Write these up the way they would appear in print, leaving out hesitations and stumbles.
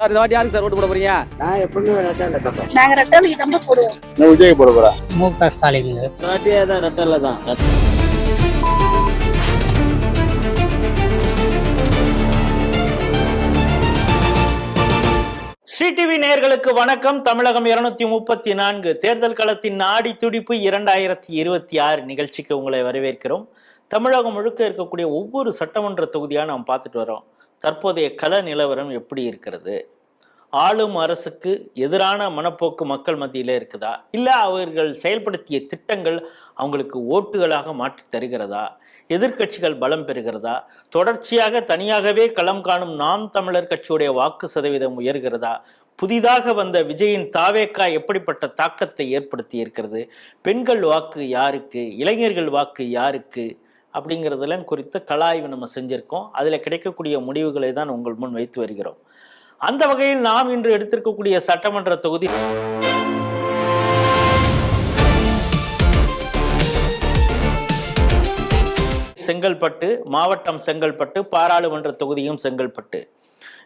Sir இந்த வாட்டி யாருக்கு சார் ஓட்டு போட போறீங்க? நான் எப்பவுமே நாங்க ரெட்டலுக்கு தான் போடுவோம். நான் விஜய் போட போறேன். முக ஸ்டாலின் இந்த வாட்டி தான் ரெட்டல்ல தான். ஸ்ரீடிவி நேயர்களுக்கு வணக்கம். தமிழகம் 234 தேர்தல் களத்தின் நாடி துடிப்பு 2026 நிகழ்ச்சிக்கு உங்களை வரவேற்கிறோம். தமிழகம் முழுக்க இருக்கக்கூடிய ஒவ்வொரு சட்டமன்ற தொகுதியாக நாம் பார்த்துட்டு வரோம். தற்போதைய கள நிலவரம் எப்படி இருக்கிறது? ஆளும் அரசுக்கு எதிரான மனப்போக்கு மக்கள் மத்தியிலே இருக்குதா, இல்லை அவர்கள் செயல்படுத்திய திட்டங்கள் அவங்களுக்கு ஓட்டுகளாக மாற்றி தருகிறதா, எதிர்கட்சிகள் பலம் பெறுகிறதா, தொடர்ச்சியாக தனியாகவே களம் காணும் நாம் தமிழர் கட்சியுடைய வாக்கு சதவீதம் உயர்கிறதா, புதிதாக வந்த விஜயின் தாவேக்கா எப்படிப்பட்ட தாக்கத்தை ஏற்படுத்தி இருக்கிறது, பெண்கள் வாக்கு யாருக்கு, இளைஞர்கள் வாக்கு யாருக்கு அப்படிங்கிறதெல்லாம் குறித்த கள ஆய்வு நம்ம செஞ்சிருக்கோம். அதில் கிடைக்கக்கூடிய முடிவுகளை தான் உங்கள் முன் வைத்து வருகிறோம். அந்த வகையில் நாம் இன்று எடுத்திருக்கக்கூடிய சட்டமன்ற தொகுதி செங்கல்பட்டு மாவட்டம், செங்கல்பட்டு பாராளுமன்ற தொகுதியும் செங்கல்பட்டு.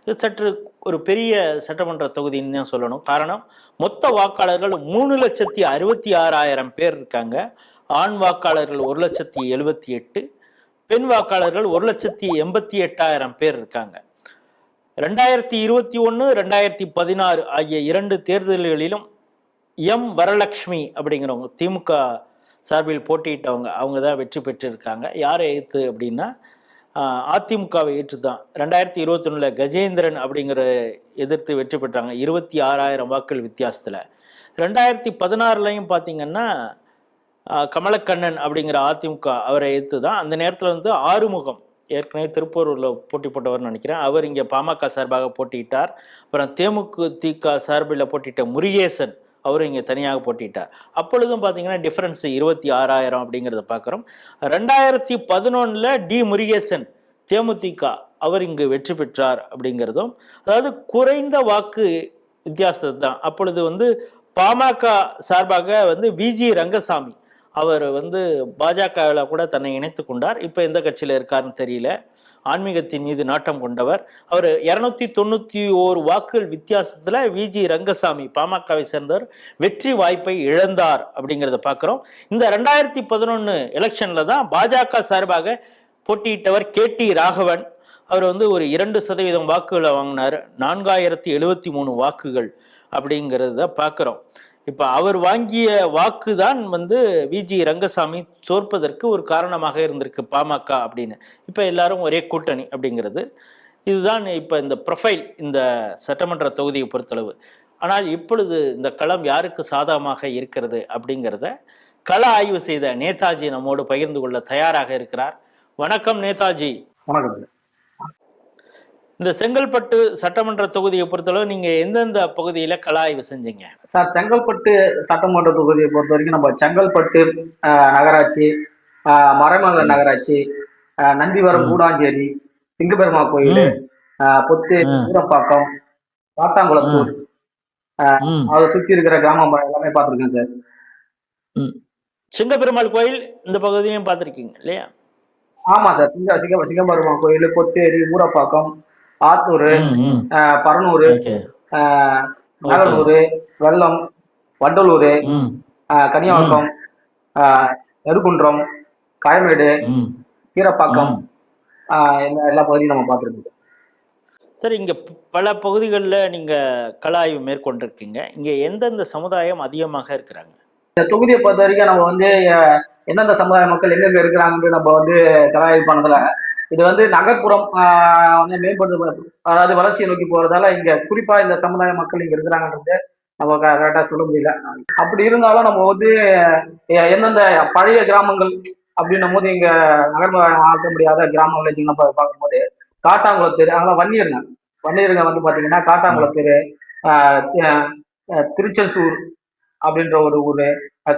இது சற்று ஒரு பெரிய சட்டமன்ற தொகுதின்னு தான் சொல்லணும். காரணம், மொத்த வாக்காளர்கள் 3,66,000 பேர் இருக்காங்க. ஆண் வாக்காளர்கள் 1,78,000, பெண் வாக்காளர்கள் 1,88,000 பேர் இருக்காங்க. 2021, 2016 ஆகிய 2 தேர்தல்களிலும் எம் வரலட்சுமி அப்படிங்கிறவங்க திமுக சார்பில் போட்டியிட்டவங்க, அவங்க தான் வெற்றி பெற்றிருக்காங்க. யாரை எதிர்த்து அப்படின்னா அதிமுகவை ஏற்று தான். 2021 கஜேந்திரன் அப்படிங்கிற எதிர்த்து வெற்றி பெற்றாங்க 26,000 வாக்குகள் வித்தியாசத்தில். 2016 பார்த்தீங்கன்னா கமலக்கண்ணன் அப்படிங்கிற அதிமுக அவரை எதிர்த்து தான். அந்த நேரத்தில் ஆறுமுகம், ஏற்கனவே திருப்பூரில் போட்டி போட்டவர்னு நினைக்கிறேன், அவர் இங்கே பாமக சார்பாக போட்டியிட்டார். அப்புறம் தேமுதிக சார்பில் போட்டியிட்ட முருகேசன், அவரும் இங்கே தனியாக போட்டிட்டார். அப்பொழுதும் பார்த்தீங்கன்னா டிஃப்ரென்ஸ் 26,000 அப்படிங்கிறத பார்க்குறோம். 2011 டி முருகேசன் தேமுதிக அவர் இங்கு வெற்றி பெற்றார் அப்படிங்கிறதும், அதாவது குறைந்த வாக்கு வித்தியாசத்தை தான். அப்பொழுது பாமக சார்பாக விஜி ரங்கசாமி அவர் பாஜகவில் கூட தன்னை இணைத்து கொண்டார். இப்போ எந்த கட்சியில் இருக்காருன்னு தெரியல. ஆன்மீகத்தின் மீது நாட்டம் கொண்டவர் அவர். 291 வாக்குகள் வித்தியாசத்தில் விஜி ரங்கசாமி பாமகவை சேர்ந்தவர் வெற்றி வாய்ப்பை இழந்தார் அப்படிங்கிறத பார்க்குறோம். இந்த 2011 எலெக்ஷனில் தான் பாஜக சார்பாக போட்டியிட்டவர் KT ராகவன். அவர் ஒரு 2% வாக்குகளை வாங்கினார். 4,073 வாக்குகள் அப்படிங்கிறத பார்க்குறோம். இப்போ அவர் வாங்கிய வாக்கு தான் விஜி ரங்கசாமி தோற்பதற்கு ஒரு காரணமாக இருந்திருக்கு பாமக அப்படின்னு. இப்போ எல்லாரும் ஒரே கூட்டணி அப்படிங்கிறது இதுதான் இப்போ இந்த ப்ரொஃபைல் இந்த சட்டமன்ற தொகுதியை பொறுத்தளவு. ஆனால் இப்பொழுது இந்த களம் யாருக்கு சாதகமாக இருக்கிறது அப்படிங்கிறத கள ஆய்வு செய்த நேதாஜி நம்மோடு பகிர்ந்து கொள்ள தயாராக இருக்கிறார். வணக்கம் நேதாஜி. வணக்கம். இந்த செங்கல்பட்டு சட்டமன்ற தொகுதியை பொறுத்தளவு நீங்க எந்தெந்த பகுதியில கள ஆய்வு செஞ்சீங்க? சார், செங்கல்பட்டு சட்டமன்ற தொகுதியை பொறுத்த வரைக்கும் நம்ம செங்கல்பட்டு நகராட்சி, மறைமலை நகராட்சி, நந்திவரம், கூடாஞ்சேரி, சிங்கபெருமா கோயில், பொத்து, ஊரப்பாக்கம், காட்டாங்குளத்தூர், அதை சுற்றி இருக்கிற கிராமம் எல்லாமே பார்த்துருக்கேன் சார். சிங்கபெருமாள் கோயில் இந்த பகுதியும் பார்த்துருக்கீங்க இல்லையா? ஆமா சார். சிங்கபெருமா கோயில், பொத்தேரி, ஊரப்பாக்கம், ஆத்தூர், பரனூர், நகலூர், வெள்ளம், வண்டலூர், கனியாவக்கம், நெருக்குன்றம், காயமேடு, கீரப்பாக்கம், எல்லா பகுதியும் நம்ம பார்த்துருக்கோம். சரி, இங்க பல பகுதிகளில் நீங்க கள ஆய்வு மேற்கொண்டிருக்கீங்க. இங்க எந்தெந்த சமுதாயம் அதிகமாக இருக்கிறாங்க? இந்த தொகுதியை பொறுத்த வரைக்கும் நம்ம எந்தெந்த சமுதாய மக்கள் எங்கெங்க இருக்கிறாங்கன்னு நம்ம கள ஆய்வு பண்ணதுல இது நகர்ப்புறம் மேம்படுத்த, அதாவது வளர்ச்சியை நோக்கி போறதால இங்க குறிப்பா இந்த சமுதாய மக்கள் இங்க இருக்கிறாங்கன்றது நம்ம கரெக்டா சொல்ல முடியல. அப்படி இருந்தாலும் நம்ம எந்தெந்த பழைய கிராமங்கள் அப்படின்னும் போது இங்க நகர்ப்புறம் ஆக்க முடியாத கிராம வில்லேஜ் நம்ம பார்க்கும்போது காட்டாங்குளத்தூர், அங்கெல்லாம் வன்னியருங்க பாத்தீங்கன்னா காட்டாங்குளத்தூர், திருச்செந்தூர் அப்படின்ற ஒரு ஊரு,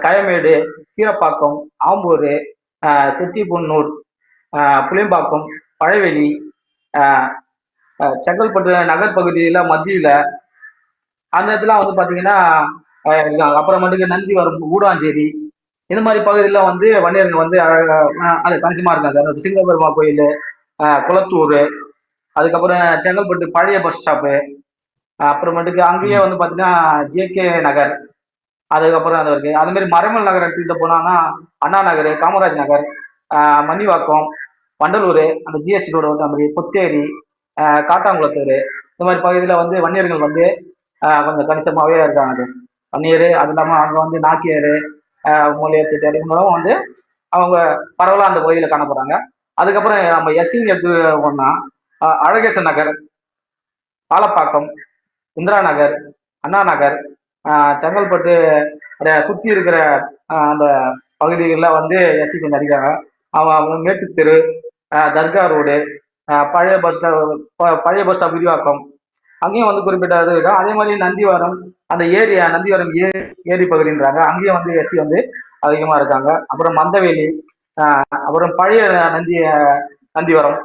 கயமேடு, கீரப்பாக்கம், ஆம்பூர், செட்டிப்பொன்னூர், புளியம்பாக்கம், பழவெளி, செங்கல்பட்டு நகர்பகுதியில மத்தியில அந்த இடத்துல பாத்தீங்கன்னா அப்புறமேட்டுக்கு நந்திவரம், கூடாஞ்சேரி, இந்த மாதிரி பகுதியில வன்னியருங்க அது கணிசமா இருக்காங்க சார். சிங்கபெருமா கோயில், குளத்தூர், அதுக்கப்புறம் செங்கல்பட்டு பழைய பஸ் ஸ்டாப்பு, அப்புறமேட்டுக்கு அங்கேயே வந்து பார்த்தீங்கன்னா ஜேகே நகர், அதுக்கப்புறம் அது இருக்கு. அது மாதிரி மறைமல் நகர் எடுத்துக்கிட்டு போனாங்கன்னா அண்ணா நகர், காமராஜ் நகர், மணிவாக்கம், வண்டலூர், அந்த ஜிஎஸ்டி ரோடு வந்து மாதிரி புத்தேரி, காட்டாங்குளத்தூர், இந்த மாதிரி பகுதியில் வந்து வன்னியர்கள் வந்து கொஞ்சம் கணிசமாகவே இருக்காங்க. வன்னியர், அது இல்லாமல் அங்கே வந்து நாக்கியர், மொழியர், செட்டியார் இவங்களும் வந்து அவங்க பரவலாக அந்த பகுதியில் காணப்படுறாங்க. அதுக்கப்புறம் நம்ம எஸ்சின்னு எடுத்து போனா அழகேசன் நகர், பாலப்பாக்கம், இந்திரா நகர், அண்ணா நகர், செங்கல்பட்டு அதை சுற்றி இருக்கிற அந்த பகுதிகளில் வந்து எஸ்சி கொஞ்சம் அடிக்காங்க. அவங்க மேட்டுத்தெரு, தர்கா ரோடு, பழைய பஸ் ஸ்டாப் விரிவாக்கம், அங்கேயும் வந்து குறிப்பிட்ட இது இருக்கும். அதே மாதிரி நந்திவரம், அந்த நந்திவரம் ஏரி பகுதின்றாங்க, அங்கேயும் வந்து எஸ்சி வந்து அதிகமாக இருக்காங்க. அப்புறம் மந்தவேலி, அப்புறம் பழைய நந்திவரம்,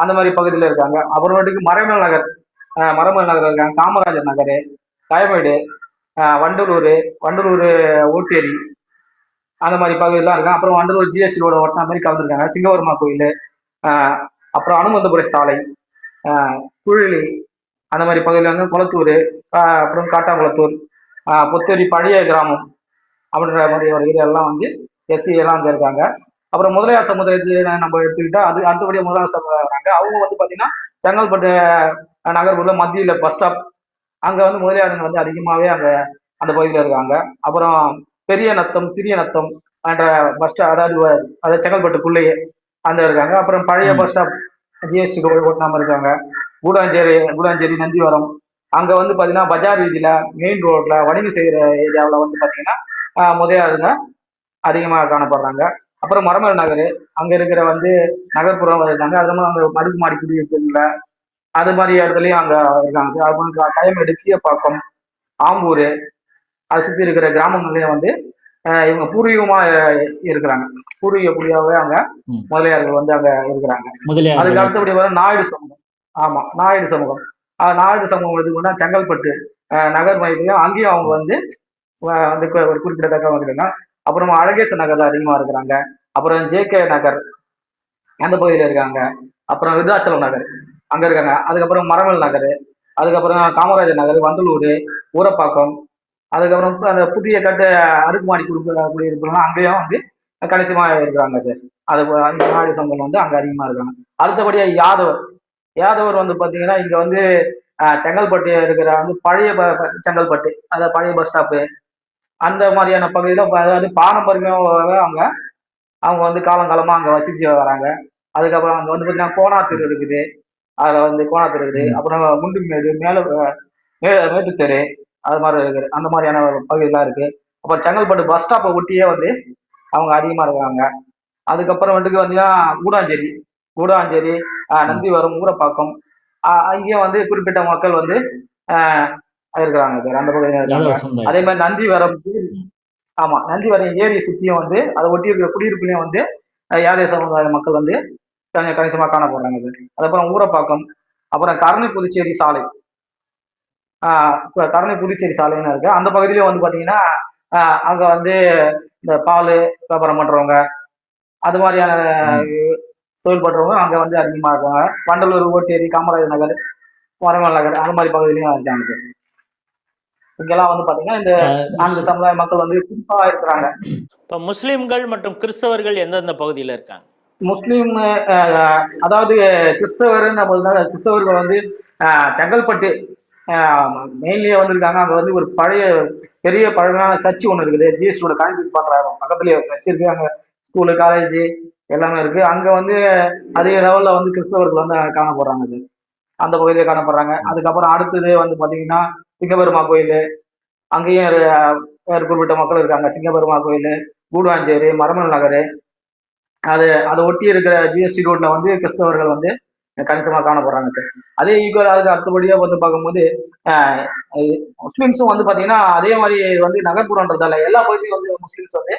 அந்த மாதிரி பகுதியில் இருக்காங்க. அப்புறமேட்டுக்கு மறைமல் நகர் இருக்காங்க, காமராஜர் நகர், கயமேடு, வண்டலூர் ஓட்டேரி, அந்த மாதிரி பகுதியெல்லாம் இருக்காங்க. அப்புறம் வண்டலூர் ஜிஎஸ்டி ரோட ஒட்டின மாதிரி கலந்துருக்காங்க. சிங்கவர்மா கோயில், அப்புறம் அனுமந்தபுர சாலை, குழிலி, அந்த மாதிரி பகுதியில் வந்து குளத்தூர், அப்புறம் காட்டாங்குளத்தூர், புத்தேரி பழைய கிராமம் அப்படின்ற மாதிரி ஒரு ஏரியாலாம் வந்து எஸ்சி எல்லாம் அங்கே இருக்காங்க. அப்புறம் முதலியார் சமுதாயத்தை நம்ம எடுத்துக்கிட்டா அது அடுத்தபடியாக முதலியார் சமுதாயம் இருக்காங்க. அவங்க வந்து பார்த்தீங்கன்னா செங்கல்பட்டு நகர்ப்புற மத்தியில் பஸ் ஸ்டாப், அங்கே வந்து முதலியாருங்க வந்து அதிகமாகவே அங்கே அந்த பகுதியில் இருக்காங்க. அப்புறம் பெரிய நத்தம், சிறிய நத்தம் என்ற பஸ் ஸ்டாப், அதாவது செங்கல்பட்டுக்குள்ளேயே அந்த இருக்காங்க. அப்புறம் பழைய பஸ் ஸ்டாப் ஜிஎஸ்டி ஓட்டினாம இருக்காங்க. கூடாஞ்சேரி, நந்திவரம், அங்கே வந்து பார்த்தீங்கன்னா பஜார் வீதியில், மெயின் ரோட்டில் வணிகம் செய்கிற ஏரியாவில் வந்து பார்த்தீங்கன்னா முதலியாருங்க அதிகமாக காணப்படுறாங்க. அப்புறம் மரமல் நகர், அங்கே இருக்கிற வந்து நகர்ப்புறம் இருக்காங்க. அது இல்லாமல் அங்கே அடுக்குமாடி குடியிருப்புல அது மாதிரி இடத்துலையும் அங்கே இருக்காங்க. அப்புறம் கயமேடு, கீழப்பாக்கம், ஆம்பூர், அதை சுற்றி இருக்கிற கிராமங்கள்லையும் வந்து இவங்க பூர்வீகமாக இருக்கிறாங்க. பூர்வீக குடியாகவே அங்கே முதலியார்கள் வந்து அங்கே இருக்கிறாங்க. அதுக்கு அடுத்தபடி வந்து நாயுடு சமூகம். ஆமாம், நாயுடு சமூகம். நாயுடு சமூகம் எடுத்துக்கிட்டா செங்கல்பட்டு நகர் மையத்திலையும் அங்கேயும் அவங்க வந்து ஒரு குறிப்பிடத்தக்க வந்துருக்காங்க. அப்புறம் அழகேசன் நகர்ல அதிகமாக இருக்கிறாங்க. அப்புறம் ஜேகே நகர் அந்த பகுதியில் இருக்காங்க. அப்புறம் விருதாச்சலம் நகர் அங்கே இருக்காங்க. அதுக்கப்புறம் மரமல் நகர், அதுக்கப்புறம் காமராஜர் நகர், வண்டலூர், ஊரப்பாக்கம், அதுக்கப்புறம் அந்த புதிய கட்டு அடுக்குமாடி குடியிருப்புலாம் அங்கேயும் வந்து கணிசமாக இருக்கிறாங்க சார். அது அந்த நாடு சம்பளம் வந்து அங்கே அதிகமாக இருக்காங்க. அடுத்தபடியாக யாதவர் வந்து பார்த்தீங்கன்னா இங்கே வந்து செங்கல்பட்டு இருக்கிற வந்து பழைய செங்கல்பட்டு, அதாவது பழைய பஸ் ஸ்டாப்பு, அந்த மாதிரியான பகுதியில் அதாவது பாரம்பரியமாக அவங்க வந்து காலங்காலமாக அங்கே வசிச்சு வராங்க. அதுக்கப்புறம் அங்கே வந்து பார்த்தீங்கன்னா கோணாத்தூர் இருக்குது, அதில் வந்து கோணாத்தூர் இருக்குது. அப்புறம் குண்டுமேடு, மேட்டுத்தெரு, அது மாதிரி இருக்குது. அந்த மாதிரியான பகுதியெல்லாம் இருக்குது. அப்புறம் செங்கல்பட்டு பஸ் ஸ்டாப்பை ஒட்டியே வந்து அவங்க அதிகமாக இருக்காங்க. அதுக்கப்புறம் வந்துட்டு பார்த்தீங்கன்னா கூடாஞ்சேரி, நந்திவரம், ஊரப்பாக்கம், அங்கேயும் வந்து குறிப்பிட்ட மக்கள் வந்து இருக்கிறாங்க சார், அந்த பகுதியில் இருக்காங்க. அதே மாதிரி நந்திவரம், ஆமாம், நந்திவரம் ஏரியை சுற்றியும் வந்து அதை ஒட்டி இருக்கிற குடியிருப்புலையும் வந்து யாதவ சமுதாய மக்கள் வந்து கணிசமாக காணப்படுறாங்க சார். அதுக்கப்புறம் ஊரப்பாக்கம், அப்புறம் கரணை புதுச்சேரி சாலைன்னு இருக்கு. அந்த பகுதியிலும் வந்து பார்த்தீங்கன்னா அங்கே வந்து இந்த பால் வியாபாரம் பண்ணுறவங்க, அது மாதிரியான தொழில் பண்ணுறவங்க அங்கே வந்து அதிகமாக இருக்காங்க. வண்டலூர், ஓட்டேரி, காமராஜர் நகர், மரமல் நகர், அந்த மாதிரி பகுதியிலையும் இருக்காங்க சார். இங்கெல்லாம் வந்து பார்த்தீங்கன்னா இந்த 4 சமுதாய மக்கள் வந்து குறிப்பாக இருக்கிறாங்க. இப்போ முஸ்லீம்கள் மற்றும் கிறிஸ்தவர்கள் எந்தெந்த பகுதியில் இருக்காங்க? முஸ்லீம், அதாவது கிறிஸ்தவர்கள் வந்து செங்கல்பட்டு மெயின்லேயே வந்திருக்காங்க. அங்கே வந்து ஒரு பெரிய பழமையான சர்ச்சு ஒன்று இருக்குது. ஜிஎஸ்டியோட கான்ட்ரிபியூட் பண்ணுறாங்க. பக்கத்துலேயே சர்ச் இருக்குது. அங்கே ஸ்கூலு, காலேஜு எல்லாமே இருக்குது. அங்கே வந்து அதிக லெவலில் வந்து கிறிஸ்தவர்கள் வந்து காணப்படுறாங்க சார், அந்த பகுதியில் காணப்படுறாங்க. அதுக்கப்புறம் அடுத்தது வந்து பார்த்தீங்கன்னா சிங்கபெருமா கோயில், அங்கேயும் வேறு குறிப்பிட்ட மக்கள் இருக்காங்க. சிங்கபெருமா கோயில், கூடுவாஞ்சேரி, மரமல் நகர், அதை ஒட்டி இருக்கிற ஜிஎஸ்டி ரோட்ல வந்து கிறிஸ்தவர்கள் வந்து கணிசமாக காணப்படுறாங்க சார். அதே ஈக்குவல் அதுக்கு அடுத்தபடியாக வந்து பார்க்கும்போது முஸ்லீம்ஸும் வந்து பார்த்தீங்கன்னா அதே மாதிரி வந்து நகர்ப்புறன்றதால எல்லா பகுதியும் வந்து முஸ்லீம்ஸ் வந்து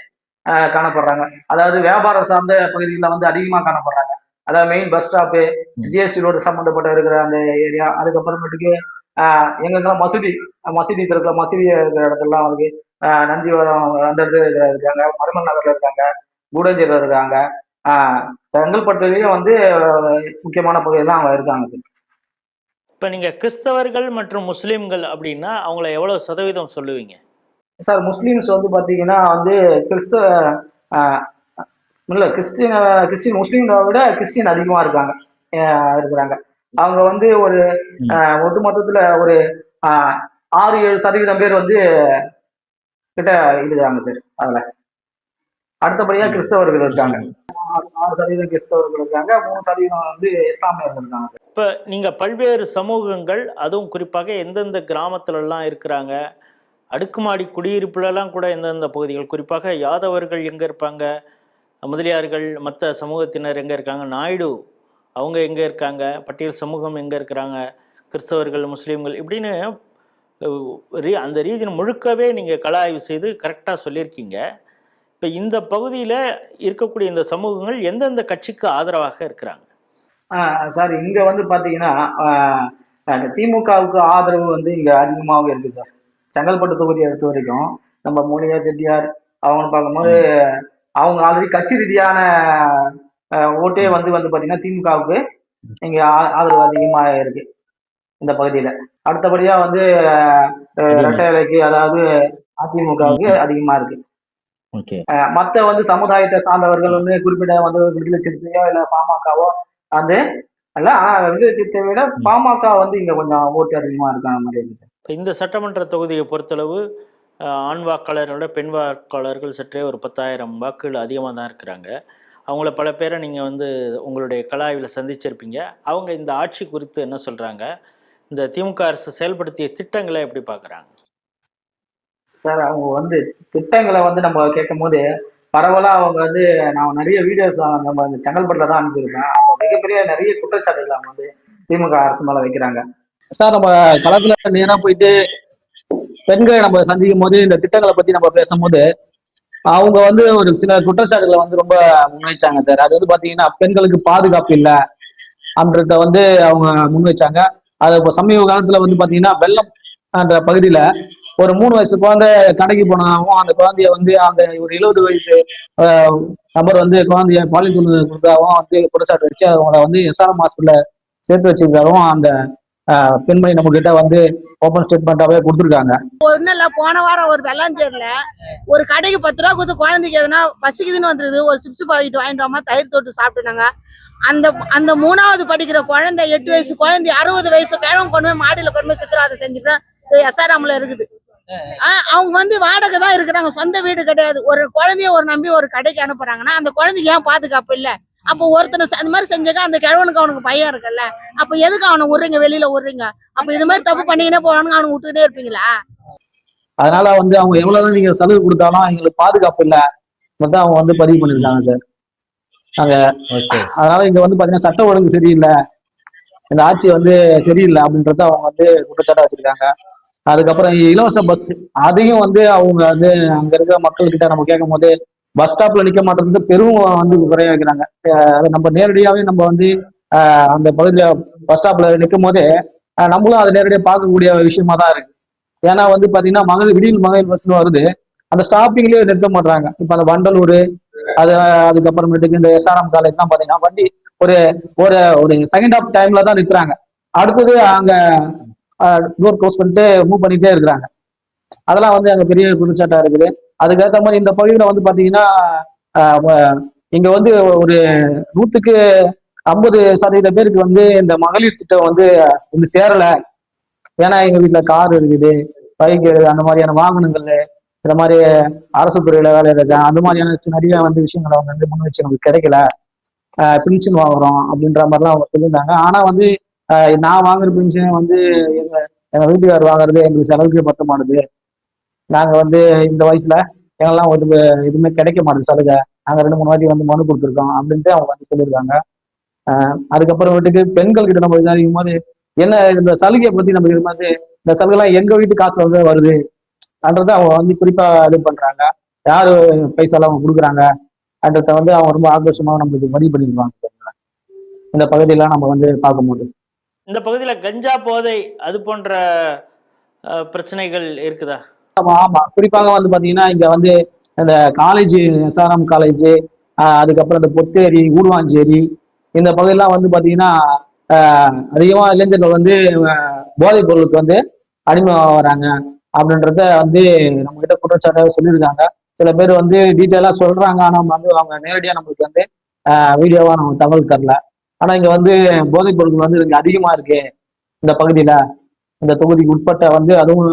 காணப்படுறாங்க. அதாவது வியாபாரம் சார்ந்த பகுதிகளில் வந்து அதிகமாக காணப்படுறாங்க. அதாவது main bus stop, GST road சம்மந்தப்பட்ட இருக்கிற அந்த ஏரியா, அதுக்கப்புறமேட்டுக்கு எங்கெங்கெல்லாம் மசூதி இருக்கிற மசூதி இருக்கிற இடத்துலலாம் வந்து நந்திவரம் அந்த இடத்துல இருக்காங்க, மரமல் நகர்ல இருக்காங்க, கூடஞ்சேரியில் இருக்காங்க, செங்கல்பட்டுலேயும் வந்து முக்கியமான பகுதியெல்லாம் அவங்க இருக்காங்க. இப்போ நீங்கள் கிறிஸ்தவர்கள் மற்றும் முஸ்லீம்கள் அப்படின்னா அவங்கள எவ்வளோ சதவீதம் சொல்லுவீங்க? சார் முஸ்லீம்ஸ் வந்து பார்த்தீங்கன்னா வந்து கிறிஸ்தவ ஆஹ் இல்ல கிறிஸ்டின் முஸ்லீம்களை விட கிறிஸ்டின் அதிகமாக இருக்காங்க இருக்கிறாங்க. அவங்க வந்து ஒரு ஒட்டு மொத்தத்தில் ஒரு 6-7% பேர் வந்து கிட்ட இருக்கிறாங்க சார். அதில் அடுத்தபடியாக கிறிஸ்தவர்கள் இருக்காங்க. 6% கிறிஸ்தவர்கள் இருக்காங்க, 3% வந்து இஸ்லாமியர்கள் இருக்காங்க. இப்போ நீங்கள் பல்வேறு சமூகங்கள், அதுவும் குறிப்பாக எந்தெந்த கிராமத்துலலாம் இருக்கிறாங்க, அடுக்குமாடி குடியிருப்புலலாம் கூட எந்தெந்த பகுதிகள், குறிப்பாக யாதவர்கள் எங்கே இருப்பாங்க, முதலியார்கள் மற்ற சமூகத்தினர் எங்கே இருக்காங்க, நாயுடு அவங்க எங்கே இருக்காங்க, பட்டியல் சமூகம் எங்கே இருக்கிறாங்க, கிறிஸ்தவர்கள் முஸ்லீம்கள் இப்படின்னு அந்த ரீஜன் முழுக்கவே நீங்கள் கள ஆய்வு செய்து கரெக்டாக சொல்லியிருக்கீங்க. இப்போ இந்த பகுதியில் இருக்கக்கூடிய இந்த சமூகங்கள் எந்தெந்த கட்சிக்கு ஆதரவாக இருக்கிறாங்க? சார் இங்கே வந்து பார்த்தீங்கன்னா திமுகவுக்கு ஆதரவு வந்து இங்கே அதிகமாகவே இருக்குது சார். செங்கல்பட்டு தொகுதியை பொறுத்த வரைக்கும் நம்ம மோனியா செட்டியார் அவங்கன்னு பார்க்கும்போது அவங்க ஆல்ரெடி கட்சி ரீதியான ஓட்டே வந்து பார்த்தீங்கன்னா திமுகவுக்கு இங்கே ஆதரவு அதிகமாக இருக்கு இந்த பகுதியில். அடுத்தபடியாக வந்து ரெட்டை இலைக்கு, அதாவது அதிமுகவுக்கு அதிகமாக இருக்கு. மற்ற வந்து சமுதாயத்தை சார்ந்தவர்கள் வந்து குறிப்பிட்ட வந்து விடுதலை சிறுத்தையோ இல்லை பாமகவோ வந்து அல்ல, ஆனால் விடுதலை சிறுத்தையை விட பாமக வந்து இங்கே கொஞ்சம் ஓட்டு அதிகமாக இருக்கான மாதிரி இருக்கு. இந்த சட்டமன்ற தொகுதியை பொறுத்தளவு ஆண் வாக்காளரோட பெண் வாக்காளர்கள் சற்றே ஒரு 10,000 வாக்குகள் அதிகமாக தான் இருக்கிறாங்க. அவங்கள பல பேரை நீங்கள் வந்து உங்களுடைய கலாய்வில் சந்திச்சிருப்பீங்க. அவங்க இந்த ஆட்சி குறித்து என்ன சொல்கிறாங்க, இந்த திமுக அரசு செயல்படுத்திய திட்டங்களை எப்படி பார்க்குறாங்க? சார் அவங்க வந்து திட்டங்களை வந்து நம்ம கேட்கும் போது பரவலாக அவங்க வந்து நான் நிறைய வீடியோஸ் நம்ம இந்த செங்கல்பட்டில் தான் அனுப்பியிருக்கேன். அவங்க மிகப்பெரிய நிறைய குற்றச்சாட்டுகள் அவங்க வந்து திமுக அரசு மேலே வைக்கிறாங்க. சார் நம்ம களத்தில் நேராக போயிட்டு பெண்களை நம்ம சந்திக்கும் போது இந்த திட்டங்களை பற்றி நம்ம பேசும்போது அவங்க வந்து ஒரு சில குற்றச்சாட்டுகளை வந்து ரொம்ப முன்வைச்சாங்க சார். அது வந்து பார்த்தீங்கன்னா பெண்களுக்கு பாதுகாப்பு இல்லை அப்படின்றத வந்து அவங்க முன்வைச்சாங்க. அது இப்போ சமீப காலத்தில் வந்து பார்த்தீங்கன்னா வெள்ளம் என்ற பகுதியில் ஒரு 3 வயசு குழந்தை கடைக்கு போனாவும் அந்த குழந்தைய வந்து அந்த ஒரு 70 வயசு நபர் வந்து குழந்தைய பாலித்தூள் கொடுத்தாவும் வந்து குற்றச்சாட்டு வச்சு அவங்கள வந்து எஸ்ஆர்எம் ஹாஸ்பிட்டல சேர்த்து வச்சிருந்தாலும் அந்த பெண்மணி நம்ம கிட்ட வந்து ஓப்பன் ஸ்டேட்மெண்டாவே கொடுத்துருக்காங்க. ஒன்னும் இல்ல, போன வாரம் ஒரு வெள்ளாஞ்சேரியில ஒரு கடைக்கு 10 ரூபா கொடுத்து குழந்தைக்கு எதுனா பசிக்குதுன்னு வந்துருது, ஒரு சிப்ஸ் பாக்கெட் வாங்கிட்டு வாமா தயிர் தொட்டு சாப்பிட்டுனாங்க. அந்த 3வது படிக்கிற குழந்தை 8 வயசு குழந்தை 60 வயசு கிழவன் கொண்டு போய் மாடியில கொண்டு போய் சித்திராதை செஞ்சுட்டு எஸ்ஆர்எம்ல இருக்குது. அவங்க வந்து வாடகை தான் இருக்கிறாங்க, சொந்த வீடு கிடையாது. ஒரு குழந்தைய ஒரு நம்பி ஒரு கடைக்கு அனுப்புறாங்கன்னா அந்த குழந்தைக்கு ஏன் பாதுகாப்பு இல்லை? அப்போ ஒருத்தனை அந்த மாதிரி செஞ்சாக்க அந்த கிழவனுக்கு அவனுக்கு பையன் இருக்குல்ல, அப்ப எதுக்கு அவனை விடுறீங்க, வெளியில விடுறீங்க? அப்ப இது மாதிரி தப்பு பண்ணிக்கினே போறானுங்க, அவனுக்கு விட்டுக்கிட்டே இருப்பீங்களா? அதனால வந்து அவங்க எவ்வளவுதான் நீங்க சலுகை கொடுத்தாலும் எங்களுக்கு பாதுகாப்பு இல்லை அவங்க வந்து பதிவு பண்ணிருக்காங்க சார். அதனால இங்க வந்து பாத்தீங்கன்னா சட்ட ஒழுங்கு சரியில்லை, இந்த ஆட்சி வந்து சரியில்லை அப்படின்றத அவங்க வந்து குற்றச்சாட்டா வச்சிருக்காங்க. அதுக்கப்புறம் இலவச பஸ் அதையும் வந்து அவங்க வந்து அங்க இருக்கிற மக்கள்கிட்ட நம்ம கேட்கும் போது பஸ் ஸ்டாப்ல நிக்க மாட்டேறது பெரும் வந்து குறைய வைக்கிறாங்க. நம்ம நேரடியாவே நம்ம வந்து அந்த பகுதியில பஸ் ஸ்டாப்ல நிற்கும் போதே நம்மளும் அதை நேரடியாக பார்க்கக்கூடிய விஷயமா தான் இருக்கு. ஏன்னா வந்து பாத்தீங்கன்னா விடியல் மகளிர் பஸ்ன்னு வருது, அந்த ஸ்டாப்பிங்லயே நிறுத்த மாட்டாங்க. இப்ப அந்த வண்டலூர் அதுக்கப்புறமேட்டுக்கு இந்த எஸ்ஆர்எம் காலேஜ் தான் பாத்தீங்கன்னா வண்டி ஒரு ஒரு செகண்ட் ஆஃப் டைம்ல தான் நிறுத்துறாங்க. அடுத்தது அங்க டோர் க்ளோஸ் பண்ணிட்டு மூவ் பண்ணிட்டே இருக்கிறாங்க. அதெல்லாம் வந்து அங்க பெரிய குற்றச்சாட்டா இருக்குது. அதுக்கேற்ற மாதிரி இந்த பகுதியில வந்து பாத்தீங்கன்னா இங்க வந்து ஒரு 150% பேருக்கு வந்து இந்த மகளிர் திட்டம் வந்து சேரல. ஏன்னா எங்க வீட்டுல கார் இருக்குது, பைக் இருக்குது, அந்த மாதிரியான வாகனங்கள் இந்த மாதிரி அரசு துறையில வேலை இருக்கு, அந்த மாதிரியான நிறைய வந்து விஷயங்கள் அவங்க வந்து முன் வச்சு நமக்கு கிடைக்கல, பென்ஷன் வாங்குறோம் அப்படின்ற மாதிரிலாம் அவங்க சொல்லியிருந்தாங்க. ஆனா வந்து நான் வாங்குற பென்ஷன் வந்து எங்க வீட்டுக்கார் வாங்குறது எங்களுக்கு செலவுக்கு பத்த மாட்டுது. நாங்க வந்து இந்த வயசுல எங்கெல்லாம் ஒரு எதுவுமே கிடைக்க மாட்டேது சலுகை, நாங்க 2-3 வாட்டி வந்து மனு கொடுத்துருக்கோம் அப்படின்ட்டு அவங்க வந்து சொல்லியிருக்காங்க. அதுக்கப்புறம் வீட்டுக்கு பெண்கள் கிட்ட நம்ம விசாரிக்கும் போது என்ன இந்த சலுகையை பத்தி நம்ம இது மாதிரி இந்த சலுகை எல்லாம் எங்க வீட்டு காசு வந்து வருது அப்படின்றத அவங்க வந்து குறிப்பா இது பண்றாங்க. யாரு பைசாலாம் அவங்க கொடுக்குறாங்க அப்படின்றத வந்து அவங்க ரொம்ப ஆக்ரோஷமாக நம்மளுக்கு பதிவு பண்ணிருப்பாங்க இந்த பகுதியெல்லாம் நம்ம வந்து பார்க்கும்போது. இந்த பகுதியில கஞ்சா போதை அது போன்ற பிரச்சனைகள் இருக்குதா? ஆமா, குறிப்பாக வந்து பாத்தீங்கன்னா இங்க வந்து இந்த காலேஜ் எஸ்ஆர்எம் காலேஜ், அதுக்கப்புறம் இந்த பொத்தேரி, ஊடுவாஞ்சேரி இந்த பகுதியெல்லாம் வந்து பாத்தீங்கன்னா அதிகமா இளைஞர்கள் வந்து போதைப் பொருளுக்கு வந்து அடிமை வராங்க அப்படின்றத வந்து நம்ம கிட்ட குற்றச்சாட்டாக சொல்லியிருக்காங்க. சில பேர் வந்து டீட்டெயிலா சொல்றாங்க, ஆனா வந்து அவங்க நேரடியா நம்மளுக்கு வந்து வீடியோவா நம்ம தகவல் தரல. ஆனா இங்க வந்து போதைப் பொருட்கள் வந்து இங்க அதிகமா இருக்கு இந்த பகுதியில, இந்த தொகுதிக்கு உட்பட்ட வந்து அதுவும்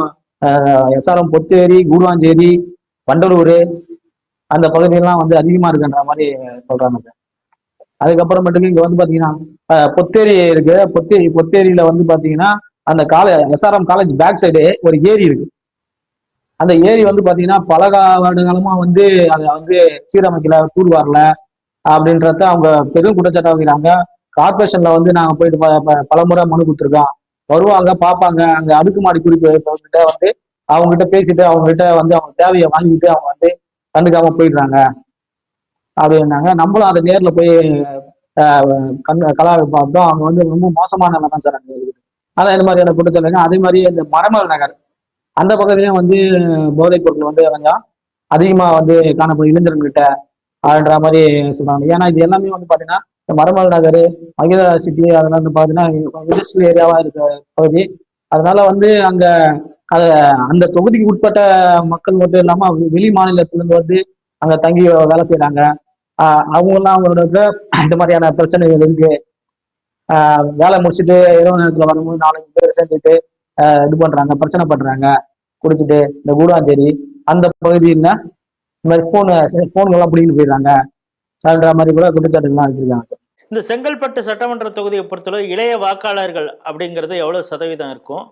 எஸ்ஆர்எம் பொத்தேரி, கூடுவாஞ்சேரி, வண்டலூர் அந்த பகுதியெல்லாம் வந்து அதிகமா இருக்குன்ற மாதிரி சொல்றாங்க சார். அதுக்கப்புறமேட்டுக்கு இங்க வந்து பாத்தீங்கன்னா பொத்தேரி இருக்கு. பொத்தேரியில வந்து பாத்தீங்கன்னா அந்த எஸ்ஆர்எம் காலேஜ் பேக் சைடு ஒரு ஏரி இருக்கு. அந்த ஏரி வந்து பாத்தீங்கன்னா பல வருடகாலமா வந்து அதை வந்து சீரமைக்கல, தூர் வரல அப்படின்றத அவங்க பெரும் குற்றச்சாட்டா வைக்கிறாங்க. கார்பரேஷன்ல வந்து நாங்க போயிட்டு பலமுறை மனு கொடுத்துருக்கோம். வருவாங்க, பார்ப்பாங்க, அங்க அடுக்குமாடி குடிக்கிட்ட வந்து அவங்க கிட்ட பேசிட்டு அவங்க கிட்ட வந்து அவங்க தேவையை வாங்கிட்டு அவங்க வந்து கண்டுக்காம போயிடுறாங்க அப்படின்னாங்க. நம்மளும் அதை நேர்ல போய் கலாவை பார்த்தோம். அவங்க வந்து ரொம்ப மோசமான நிலை தான் சார் அங்க இருக்குது. அதான் இந்த மாதிரியான குற்றச்சாட்டுங்க. அதே மாதிரி இந்த மரமல் நகர் அந்த பகுதியிலும் வந்து போதைப் பொருட்கள் வந்து கொஞ்சம் அதிகமா வந்து காணப்படும் இளைஞர்கிட்ட அப்படின்ற மாதிரி சொல்றாங்க. ஏன்னா இது எல்லாமே வந்து பாத்தீங்கன்னா இந்த மரமல் நகர், அகில சிட்டி அதெல்லாம் வந்து பாத்தீங்கன்னா இண்டஸ்ட்ரியல் ஏரியாவா இருக்க பகுதி. அதனால வந்து அங்க அத அந்த தொகுதிக்கு உட்பட்ட மக்கள் மட்டும் இல்லாம வெளி மாநிலத்திலிருந்து வந்து அங்க தங்கி வேலை செய்யறாங்க. அவங்கெல்லாம் அவங்களோட இந்த மாதிரியான பிரச்சனைகள் இருக்கு. வேலை முடிச்சுட்டு இரவு நேரத்துல வரும்போது 4-5 பேர் சேர்ந்துட்டு இது பண்றாங்க, பிரச்சனை பண்றாங்க, குடிச்சிட்டு இந்த கூடாஞ்சேரி அந்த பகுதியில் இந்த மாதிரி போன்கள்லாம் பிடிக்கிட்டு போயிடுறாங்க அப்படின்ற மாதிரி கூட குற்றச்சாட்டுகள்லாம் வச்சிருக்காங்க சார். இந்த செங்கல்பட்டு சட்டமன்ற தொகுதியை பொறுத்தளவு இளைய வாக்காளர்கள் அப்படிங்கிறது எவ்வளவு சதவீதம் இருக்கும்?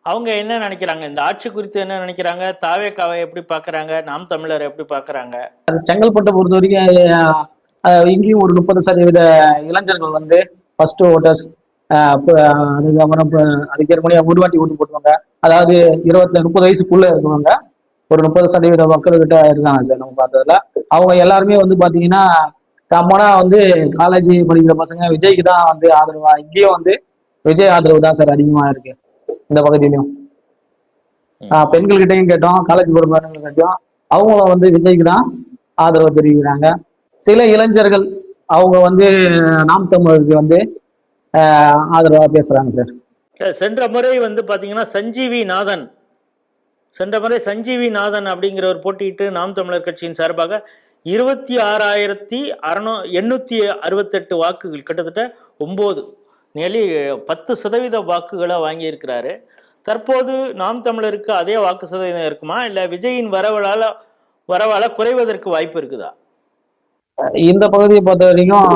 அவங்க என்ன நினைக்கிறாங்க? இந்த ஆட்சி குறித்து என்ன நினைக்கிறாங்க? தாவேக்காவை எப்படி பாக்குறாங்க? நாம் தமிழர் எப்படி பாக்குறாங்க? செங்கல்பட்டை பொறுத்த வரைக்கும் இங்கேயும் ஒரு 30% இளைஞர்கள் வந்து ஃபர்ஸ்ட் ஓட்டர்ஸ். அதுக்கப்புறம் அதுக்கேற்ப ஒரு வாட்டி ஓட்டு போட்டுவாங்க. அதாவது 30 வயசுக்குள்ள இருக்கவங்க ஒரு 30% மக்கள்கிட்ட இருக்காங்க சார் நம்ம பார்த்ததுல. அவங்க எல்லாருமே வந்து பாத்தீங்கன்னா காமனா வந்து காலேஜ் படிக்கிற பசங்க விஜய்க்கு தான் வந்து ஆதரவா, இங்கேயும் வந்து விஜய் ஆதரவு தான் சார் அதிகமா இருக்கு இந்த பகுதியிலையும். பெண்கள்கிட்டையும் கேட்டோம், காலேஜ் போற பசங்கள்கிட்டையும் அவங்களும் வந்து விஜய்க்கு தான் ஆதரவு தெரிவிக்கிறாங்க. சில இளைஞர்கள் அவங்க வந்து நாம் தமிழருக்கு வந்து ஆதரவா பேசுறாங்க சார். சென்ற முறை வந்து பாத்தீங்கன்னா சென்ற முறை சஞ்சீவி நாதன் அப்படிங்கிறவர் போட்டியிட்டு நாம் தமிழர் கட்சியின் சார்பாக 26,868 வாக்குகள், கிட்டத்தட்ட 9 நியர்லி 10% வாக்குகளை வாங்கியிருக்கிறாரு. தற்போது நாம் தமிழருக்கு அதே வாக்கு சதவீதம் இருக்குமா, இல்ல விஜயின் வரவால குறைவதற்கு வாய்ப்பு இருக்குதா? இந்த பகுதியை பொறுத்த வரைக்கும்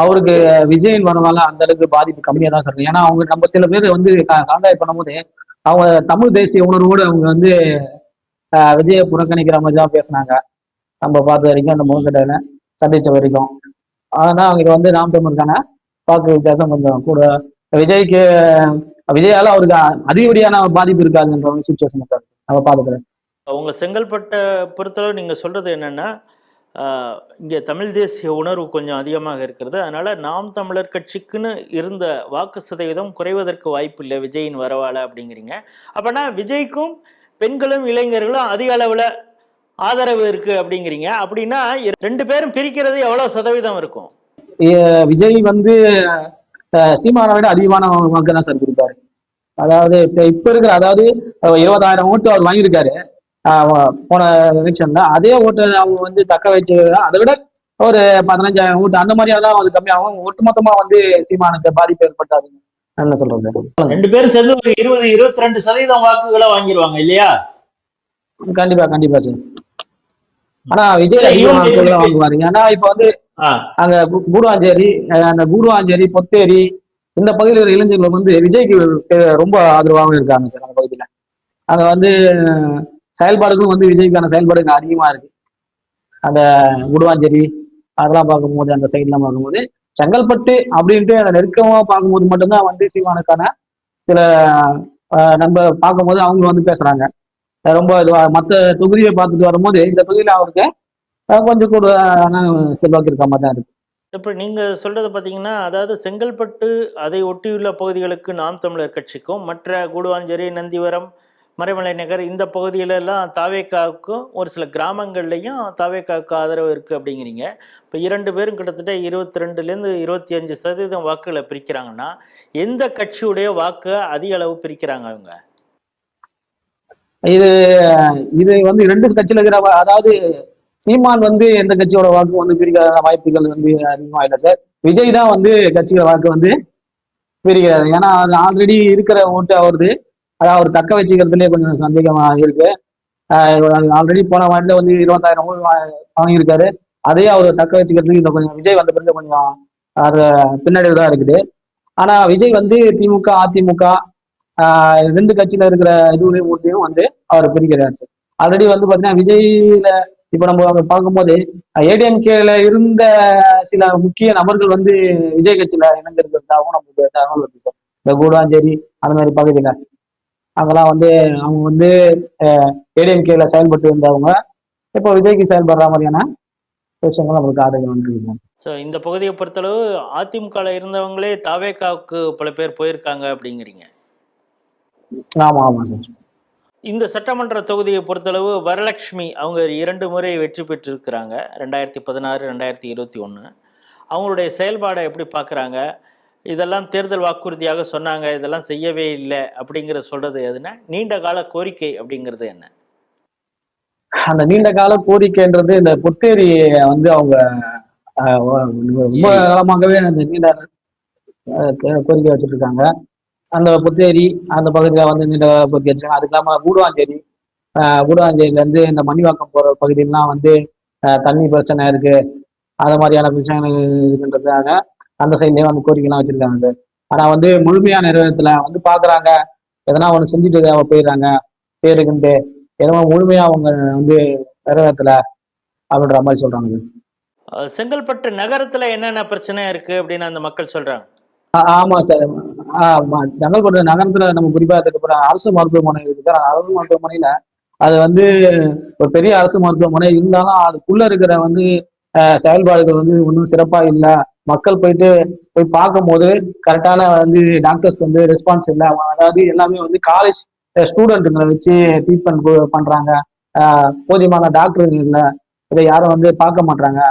அவருக்கு விஜயின் வரவால அந்த அளவுக்கு பாதிப்பு கம்மியா தான் சார். ஏன்னா அவங்க நம்ம சில பேர் வந்து கான்டாக்ட் பண்ணும்போது அவங்க தமிழ் தேசிய உணர்வோடு அவங்க வந்து விஜயை புறக்கணிக்கிற மாதிரி தான் பேசினாங்க. நம்ம பார்த்த வரைக்கும் அந்த முகக்கட்டையில சந்திச்ச வரைக்கும். ஆனா அவங்க வந்து நாம் தமிழுக்கான வாக்கு வித்தியாசம் கொஞ்சம் கூட. விஜய்க்கு விஜயால அவருக்கு அதிகப்படியான பாதிப்பு இருக்காதுன்ற சுச்சுவேஷன் சார் நம்ம பார்த்துக்கிறேன். உங்க செங்கல்பட்டை பொறுத்தளவு நீங்க சொல்றது என்னன்னா, இங்கே தமிழ் தேசிய உணர்வு கொஞ்சம் அதிகமாக இருக்கிறது. அதனால நாம் தமிழர் கட்சிக்குன்னு இருந்த வாக்கு சதவீதம் குறைவதற்கு வாய்ப்பு இல்லை விஜயின் வரவால அப்படிங்கிறீங்க. அப்பனா விஜய்க்கும் பெண்களும் இளைஞர்களும் அதிக அளவுல ஆதரவு இருக்கு அப்படிங்கிறீங்க. அப்படின்னா 2 பேரும் பிரிக்கிறது எவ்வளவு சதவீதம் இருக்கும்? விஜய் வந்து சீமானை விட அதிகமான வாக்கு தான் சார் கொடுப்பாரு. அதாவது இப்ப இருக்கிற, அதாவது 20,000 ஓட்டு அவர் வாங்கியிருக்காரு போன எலெக்ஷன்ல. அதே ஓட்டு அவங்க வந்து தக்க வச்சு அதை விட ஒரு 15,000 ஓட்டு அந்த மாதிரியாதான் அது கம்மியாகும். ஒட்டுமொத்தமா வந்து சீமானுக்கு பாதிப்பு ஏற்பட்டாரு என்ன சொல்றது. 2 பேரும் சேர்ந்து ஒரு 20-22% வாக்குகளை வாங்கிடுவாங்க இல்லையா? கண்டிப்பா கண்டிப்பா சார். ஆனா விஜய் அதிகமான வாக்குகளை வாங்குவாரு. ஏன்னா இப்ப வந்து அங்க கூடுவாஞ்சேரி, பொத்தேரி இந்த பகுதியில் இருக்கிற இளைஞர்கள் வந்து விஜய்க்கு ரொம்ப ஆதரவாகவும் இருக்காங்க சார். அந்த பகுதியில அங்க வந்து செயல்பாடுகளும் வந்து விஜய்க்கான செயல்பாடுகள் அதிகமா இருக்கு. அந்த கூடுவாஞ்சேரி அதெல்லாம் பார்க்கும்போது, அந்த சைட்லாம் பார்க்கும்போது, செங்கல்பட்டு அப்படின்ட்டு அந்த நெருக்கமா பார்க்கும்போது மட்டும்தான் வந்து சீமானுக்கான சில நம்ம பார்க்கும்போது அவங்க வந்து பேசுறாங்க ரொம்ப மற்ற தொகுதியை பார்த்துட்டு வரும்போது இந்த தொகுதியில அவருக்கு கொஞ்சம் கூட செல்வாக்கு இருக்க மாதிரி தான் இருக்கு. இப்போ நீங்க சொல்றது பார்த்தீங்கன்னா, அதாவது செங்கல்பட்டு அதை ஒட்டியுள்ள பகுதிகளுக்கு நாம் தமிழர் கட்சிக்கும், மற்ற கூடுவாஞ்சேரி, நந்திவரம், மறைமலை நகர் இந்த பகுதியிலெல்லாம் தாவேக்காவுக்கும் ஒரு சில கிராமங்கள்லையும் தாவேக்காவுக்கு ஆதரவு இருக்குது அப்படிங்கிறீங்க. இப்போ 2 பேரும் கிட்டத்தட்ட 22லேருந்து 25% வாக்குகளை பிரிக்கிறாங்கன்னா எந்த கட்சியுடைய வாக்கு அதிக அளவு பிரிக்கிறாங்க அவங்க? இது இது வந்து 2 கட்சியில இருக்கிற அதாவது சீமான் வந்து எந்த கட்சியோட வாக்கு வந்து பிரிக்கிற வாய்ப்புகள் வந்து அதிகமா இல்லை சார். விஜய் தான் வந்து கட்சியோட வாக்கு வந்து பிரிக்கிறாரு. ஏன்னா அது ஆல்ரெடி இருக்கிற ஓட்டு அவருது. அதாவது அவர் தக்க வச்சுக்கிறதுலேயே கொஞ்சம் சந்தேகமா இருக்கு. ஆல்ரெடி போன வாட்டில வந்து 20,000 ஓட்டு வாங்கியிருக்காரு. அதையே அவர் தக்க வச்சுக்கிறதுக்கு இந்த கொஞ்சம் விஜய் வந்த பிறகு கொஞ்சம் அது பின்னடைவு தான் இருக்குது. ஆனா விஜய் வந்து திமுக அதிமுக 2 கட்சியில இருக்கிற இதுவுலையும் ஓட்டையும் வந்து அவர் பிரிக்கிறார் சார். ஆல்ரெடி வந்து பாத்தீங்கன்னா விஜய்ல இப்ப நம்ம பார்க்கும்போது ஏடிஎம்கேல இருந்த சில முக்கிய நபர்கள் வந்து விஜய் கட்சியில இணைந்திருக்கிறதாகவும் நமக்கு தகவல் வருது சார். இந்த கூடாஞ்சேரி அந்த மாதிரி பகுதியில அங்கெல்லாம் வந்து அவங்க வந்து ஏடிஎம்கேல செயல்பட்டு இருந்தவங்க இப்போ விஜய்க்கு செயல்படுற மாதிரியான விஷயங்கள் நம்மளுக்கு ஆதரவு வந்துருக்கு. ஸோ இந்த பகுதியை பொறுத்தளவு அதிமுகவில் இருந்தவங்களே தாவேக்காவுக்கு பல பேர் போயிருக்காங்க அப்படிங்கிறீங்க. ஆமா ஆமா சார். இந்த சட்டமன்ற தொகுதியை பொறுத்தளவு வரலட்சுமி அவங்க 2 முறை வெற்றி பெற்றிருக்கிறாங்க, 2016 2021. அவங்களுடைய செயல்பாடை எப்படி பார்க்குறாங்க? இதெல்லாம் தேர்தல் வாக்குறுதியாக சொன்னாங்க, இதெல்லாம் செய்யவே இல்லை அப்படிங்கிற சொல்றது எதுனா, நீண்ட கால கோரிக்கை அப்படிங்கிறது என்ன? அந்த நீண்ட கால கோரிக்கைன்றது இந்த புத்தேரி வந்து அவங்க ரொம்ப காலமாகவே அந்த நீண்ட கோரிக்கை வச்சுட்டு இருக்காங்க. அந்த புத்தேரி அந்த பகுதியில வந்து நீண்ட கோரிக்கை வச்சிருக்காங்க. அதுக்கு இல்லாம கூடுவாஞ்சேரியில இருந்து இந்த மணிவாக்கம் போற பகுதியெல்லாம் வந்து தண்ணி பிரச்சனை இருக்கு, அது மாதிரியான பிரச்சனைகள் இருக்குன்றதுக்காக அந்த சைட்லயும் அந்த கோரிக்கைலாம் வச்சிருக்காங்க சார். ஆனா வந்து முழுமையா நிறைவேறத்துல வந்து பாக்குறாங்க, எதனா ஒண்ணு செஞ்சுட்டு அவங்க போயிடுறாங்க பேருக்குன்ட்டு, எதனா முழுமையா அவங்க வந்து நிறைவேறத்துல அப்படின்ற மாதிரி சொல்றாங்க. செங்கல்பட்டு நகரத்துல என்னென்ன பிரச்சனை இருக்கு அப்படின்னு அந்த மக்கள் சொல்றாங்க. ஆமா சார். செங்கல்பட்டு நகரத்துல நம்ம குறிப்பா அதுக்கப்புறம் அரசு மருத்துவமனை இருக்கு சார். அரசு மருத்துவமனையில அது வந்து ஒரு பெரிய அரசு மருத்துவமனை இருந்தாலும் அதுக்குள்ள இருக்கிற வந்து செயல்பாடுகள் வந்து ஒன்றும் சிறப்பா இல்லை. மக்கள் போய் பார்க்கும் போது கரெக்டான வந்து டாக்டர்ஸ் வந்து ரெஸ்பான்ஸ் இல்லை. அதாவது எல்லாமே வந்து காலேஜ் ஸ்டூடெண்ட்டுங்களை வச்சு ட்ரீட்மெண்ட் பண்றாங்க. போதியமான டாக்டர் இல்லை, இதை யாரும் வந்து பார்க்க மாட்டாங்க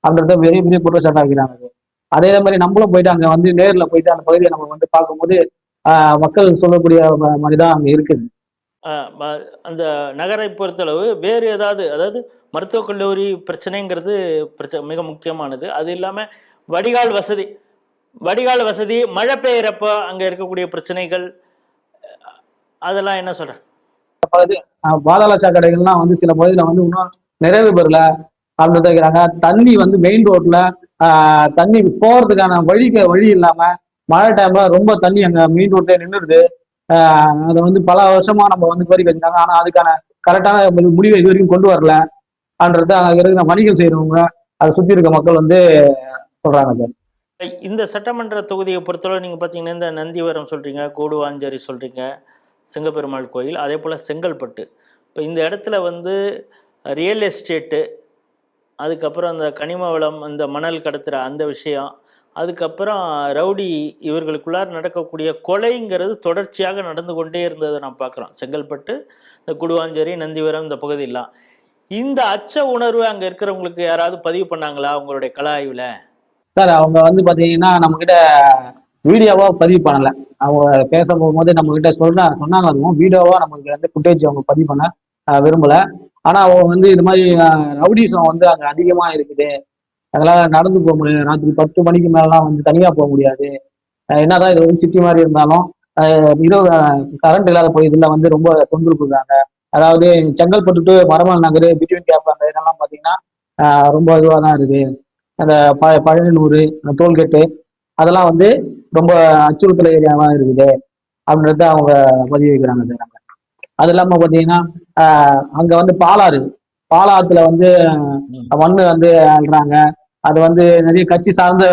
அப்படின்றத பெரிய பெரிய குற்றச்சாட்டா வைக்கிறாங்க. அதே மாதிரி நம்மளும் போயிட்டு அங்க வந்து நேர்ல போயிட்டு அந்த பகுதியை நம்ம வந்து பார்க்கும்போது மக்கள் சொல்லக்கூடிய மாதிரிதான் அங்க இருக்குது. அந்த நகரை பொறுத்தளவு வேறு ஏதாவது, அதாவது மருத்துவக் கல்லூரி பிரச்சனைங்கிறது மிக முக்கியமானது. அது இல்லாம வடிகால் வசதி மழை பெய்யறப்ப அங்க இருக்கக்கூடிய பிரச்சனைகள் அதெல்லாம் என்ன சொல்ற? பாதாள சாக்கடைகள்லாம் வந்து சில பகுதியில வந்து இன்னும் நிறைவு பெறல அப்படின்னு வைக்கிறாங்க. தண்ணி வந்து மெயின் ரோட்ல தண்ணி போறதுக்கான வழி இல்லாம மழை டைம்ல ரொம்ப தண்ணி அங்க மெயின் ரோட்ல நின்றுடுது. அதை வந்து பல வருஷமா நம்ம வந்து கோரிக்கை வச்சிருக்காங்க. ஆனா அதுக்கான கரெக்டான முடிவை இது வரைக்கும் கொண்டு வரல அப்படின்றது அங்க இருக்கிற வணிகம் செய்யறவங்க அதை சுத்தி இருக்க மக்கள் வந்து சொல்றாங்க சார். இந்த சட்டமன்ற தொகுதியை பொறுத்தவரை நீங்க பாத்தீங்கன்னா இந்த நந்திவரம் சொல்றீங்க, கூடுவாஞ்சேரி சொல்றீங்க, சிங்கப்பெருமாள் கோயில், அதே போல் செங்கல்பட்டு. இப்போ இந்த இடத்துல வந்து ரியல் எஸ்டேட்டு, அதுக்கப்புறம் அந்த கனிம வளம், அந்த மணல் கடத்துகிற அந்த விஷயம், அதுக்கப்புறம் ரவுடி இவர்களுக்குள்ளார் நடக்கக்கூடிய கொலைங்கிறது தொடர்ச்சியாக நடந்து கொண்டே இருந்ததை நான் பார்க்குறோம். செங்கல்பட்டு, இந்த குடுவாஞ்சேரி, நந்திவரம் இந்த பகுதியெல்லாம். இந்த அச்ச உணர்வு அங்கே இருக்கிறவங்களுக்கு யாராவது பதிவு பண்ணாங்களா உங்களுடைய கள ஆய்வில்? சார் அவங்க வந்து பார்த்தீங்கன்னா நம்மக்கிட்ட வீடியோவா பதிவு பண்ணலை. அவங்க பேச போகும்போது நம்ம கிட்ட சொன்னாங்க. அதுவும் வீடியோவா நமக்கு வந்து ஃபுட்டேஜ் அவங்க பதிவு பண்ண விரும்பலை. ஆனால் அவங்க வந்து இது மாதிரி ரவுடிசம் வந்து அங்கே அதிகமாக இருக்குது, அதெல்லாம் நடந்து போக முடியாது, ராத்திரி 10 மணிக்கு மேலாம் வந்து தனியாக போக முடியாது, என்னதான் இது வந்து சிட்டி மாதிரி இருந்தாலும் இரவு கரண்ட் இல்லாத பகுதியில் வந்து ரொம்ப தொந்தரவு கொடுக்குறாங்க. அதாவது Chengalpattu to Maraimalai Nagar between gap அந்த இதெல்லாம் பார்த்தீங்கன்னா ரொம்ப இதுவாக தான் இருக்கு. அந்த பழனூர் டோல்கேட்டு அதெல்லாம் வந்து ரொம்ப அச்சுறுத்தல் ஏரியாவா இருக்குது அப்படின்றத அவங்க பதிவு வைக்கிறாங்க சார். அது இல்லாம பாத்தீங்கன்னா அங்க வந்து பாலாத்துல வந்து மண்ணு வந்து அள்ளுறாங்க. அது வந்து நிறைய கட்சி சார்ந்த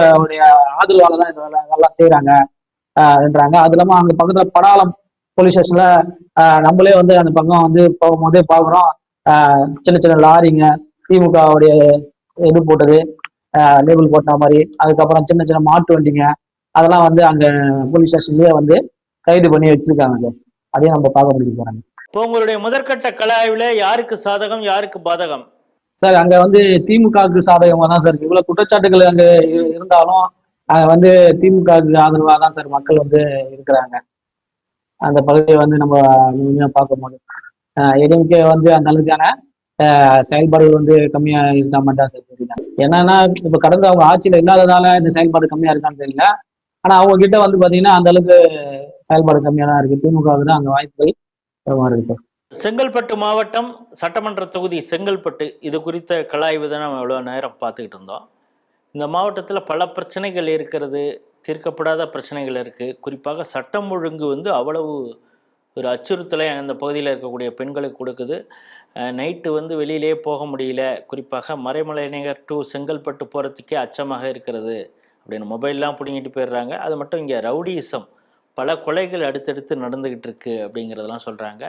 ஆதரவால தான் இதெல்லாம் செய்யறாங்கன்றாங்க. அது இல்லாம அங்க பக்கத்துல படாலம் போலீஸ் ஸ்டேஷன்ல நம்மளே வந்து அந்த பக்கம் வந்து போகும்போதே பாக்குறோம், சின்ன சின்ன லாரிங்க திமுகவுடைய இது போட்டது லேபிள் போட்ட மாதிரி, அதுக்கப்புறம் சின்ன சின்ன மாட்டு வண்டிங்க அதெல்லாம் வந்து அங்க போலீஸ் ஸ்டேஷன்லயே வந்து கைது பண்ணி வச்சிருக்காங்க சார். அதையும் நம்ம பார்க்க முடியும் போறாங்க. இப்போ உங்களுடைய முதற்கட்ட கள ஆய்வுல யாருக்கு சாதகம் யாருக்கு பாதகம்? சார் அங்க வந்து திமுகவுக்கு சாதகமா தான் சார் இருக்கு. இவ்வளவு குற்றச்சாட்டுகள் அங்க இருந்தாலும் அங்க வந்து திமுகவுக்கு ஆதரவா தான் சார் மக்கள் வந்து இருக்கிறாங்க. அந்த பகுதியை வந்து நம்ம முழுமையா பார்க்கும்போது எடிஎம்கே வந்து அந்த அளவுக்கான செயல்பாடுகள் வந்து கம்மியா இருக்காம தான் சார் தெரியல. என்னன்னா இப்ப கடந்த அவங்க ஆட்சியில இல்லாததால இந்த செயல்பாடு கம்மியா இருக்கான்னு தெரியல. ஆனா அவங்க கிட்ட வந்து பாத்தீங்கன்னா அந்த அளவுக்கு செயல்பாடு கம்மியா தான் இருக்கு. திமுகவுக்கு தான் அங்க வாய்ப்புகள் அதிகமா இருக்கு. செங்கல்பட்டு மாவட்டம் சட்டமன்ற தொகுதி செங்கல்பட்டு, இது குறித்த கள ஆய்வு தான் நம்ம எவ்வளோ நேரம் பார்த்துக்கிட்டு இருந்தோம். இந்த மாவட்டத்தில் பல பிரச்சனைகள் இருக்கிறது, தீர்க்கப்படாத பிரச்சனைகள் இருக்குது. குறிப்பாக சட்டம் ஒழுங்கு வந்து அவ்வளவு ஒரு அச்சுறுத்தலை அந்த பகுதியில் இருக்கக்கூடிய பெண்களுக்கு கொடுக்குது. நைட்டு வந்து வெளியிலே போக முடியல. குறிப்பாக மறைமலைநகர் டு செங்கல்பட்டு போகிறதுக்கே அச்சமாக இருக்கிறது அப்படின்னு மொபைல்லாம் பிடிங்கிட்டு போயிடுறாங்க. அது மட்டும் இங்கே ரவுடியிசம், பல கொலைகள் அடுத்தடுத்து நடந்துக்கிட்டு இருக்கு அப்படிங்கிறதெல்லாம் சொல்கிறாங்க.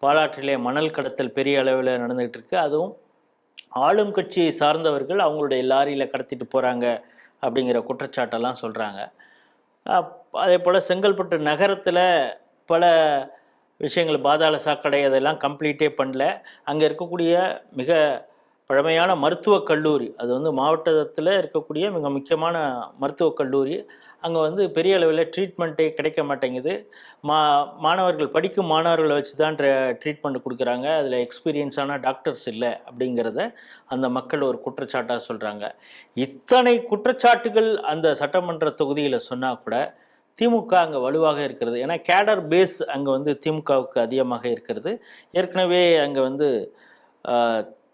பாலாற்றிலே மணல் கடத்தல் பெரிய அளவில் நடந்துகிட்டு இருக்கு. அதுவும் ஆளும் கட்சியை சார்ந்தவர்கள் அவங்களுடைய லாரியில் கடத்திட்டு போகிறாங்க அப்படிங்கிற குற்றச்சாட்டெல்லாம் சொல்கிறாங்க. அதே போல் செங்கல்பட்டு நகரத்தில் பல விஷயங்கள், பாதாள சாக்கடை அதெல்லாம் கம்ப்ளீட்டே பண்ணல. அங்கே இருக்கக்கூடிய மிக பழமையான மருத்துவக் கல்லூரி, அது வந்து மாவட்டத்தில் இருக்கக்கூடிய மிக முக்கியமான மருத்துவக் கல்லூரி, அங்கே வந்து பெரிய அளவில் ட்ரீட்மெண்ட்டே கிடைக்க மாட்டேங்குது. மாணவர்கள் படிக்கும் மாணவர்களை வச்சு தான் ட்ரீட்மெண்ட் கொடுக்குறாங்க. அதில் எக்ஸ்பீரியன்ஸான டாக்டர்ஸ் இல்லை அப்படிங்கிறத அந்த மக்கள் ஒரு குற்றச்சாட்டாக சொல்கிறாங்க. இத்தனை குற்றச்சாட்டுகள் அந்த சட்டமன்ற தொகுதியில் சொன்னால் கூட திமுக அங்கே வலுவாக இருக்கிறது. ஏன்னா கேடர் பேஸ் அங்கே வந்து திமுகவுக்கு அதிகமாக இருக்கிறது. ஏற்கனவே அங்கே வந்து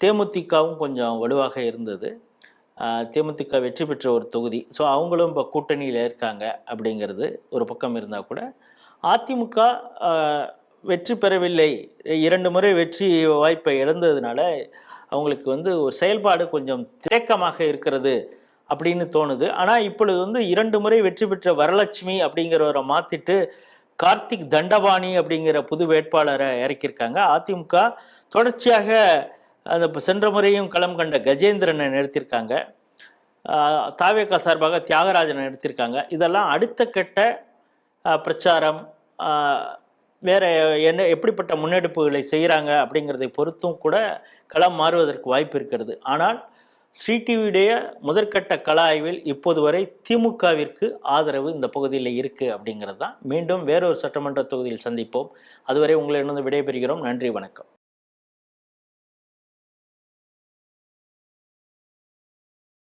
தேமுதிகவும் கொஞ்சம் வலுவாக இருந்தது. தேமுதிக வெற்றி பெற்ற ஒரு தொகுதி. ஸோ அவங்களும் இப்போ கூட்டணியில் இருக்காங்க அப்படிங்கிறது ஒரு பக்கம் இருந்தால் கூட அதிமுக வெற்றி பெறவில்லை. 2 முறை வெற்றி வாய்ப்பை இழந்ததுனால அவங்களுக்கு வந்து ஒரு செயல்பாடு கொஞ்சம் திரைக்கமாக இருக்கிறது அப்படின்னு தோணுது. ஆனால் இப்பொழுது வந்து 2 முறை வெற்றி பெற்ற வரலட்சுமி அப்படிங்கிறவரை மாற்றிட்டு கார்த்திக் தண்டபாணி அப்படிங்கிற புது வேட்பாளரை இறக்கியிருக்காங்க. அதிமுக தொடர்ச்சியாக அந்த சென்ற முறையும் களம் கண்ட கஜேந்திரனை நிறுத்தியிருக்காங்க. தாவேகா சார்பாக தியாகராஜனை நிறுத்தியிருக்காங்க. இதெல்லாம் அடுத்த கட்ட பிரச்சாரம், வேற என்ன எப்படிப்பட்ட முன்னெடுப்புகளை செய்கிறாங்க அப்படிங்கிறதை பொறுத்தும் கூட களம் மாறுவதற்கு வாய்ப்பு இருக்கிறது. ஆனால் ஸ்ரீ டிவியுடைய முதற்கட்ட கள ஆய்வில் இப்போது வரை திமுகவிற்கு ஆதரவு இந்த பகுதியில் இருக்குது அப்படிங்கிறது தான். மீண்டும் வேறொரு சட்டமன்ற தொகுதியில் சந்திப்போம். அதுவரை உங்களிடம் விடைபெறுகிறோம். நன்றி, வணக்கம்.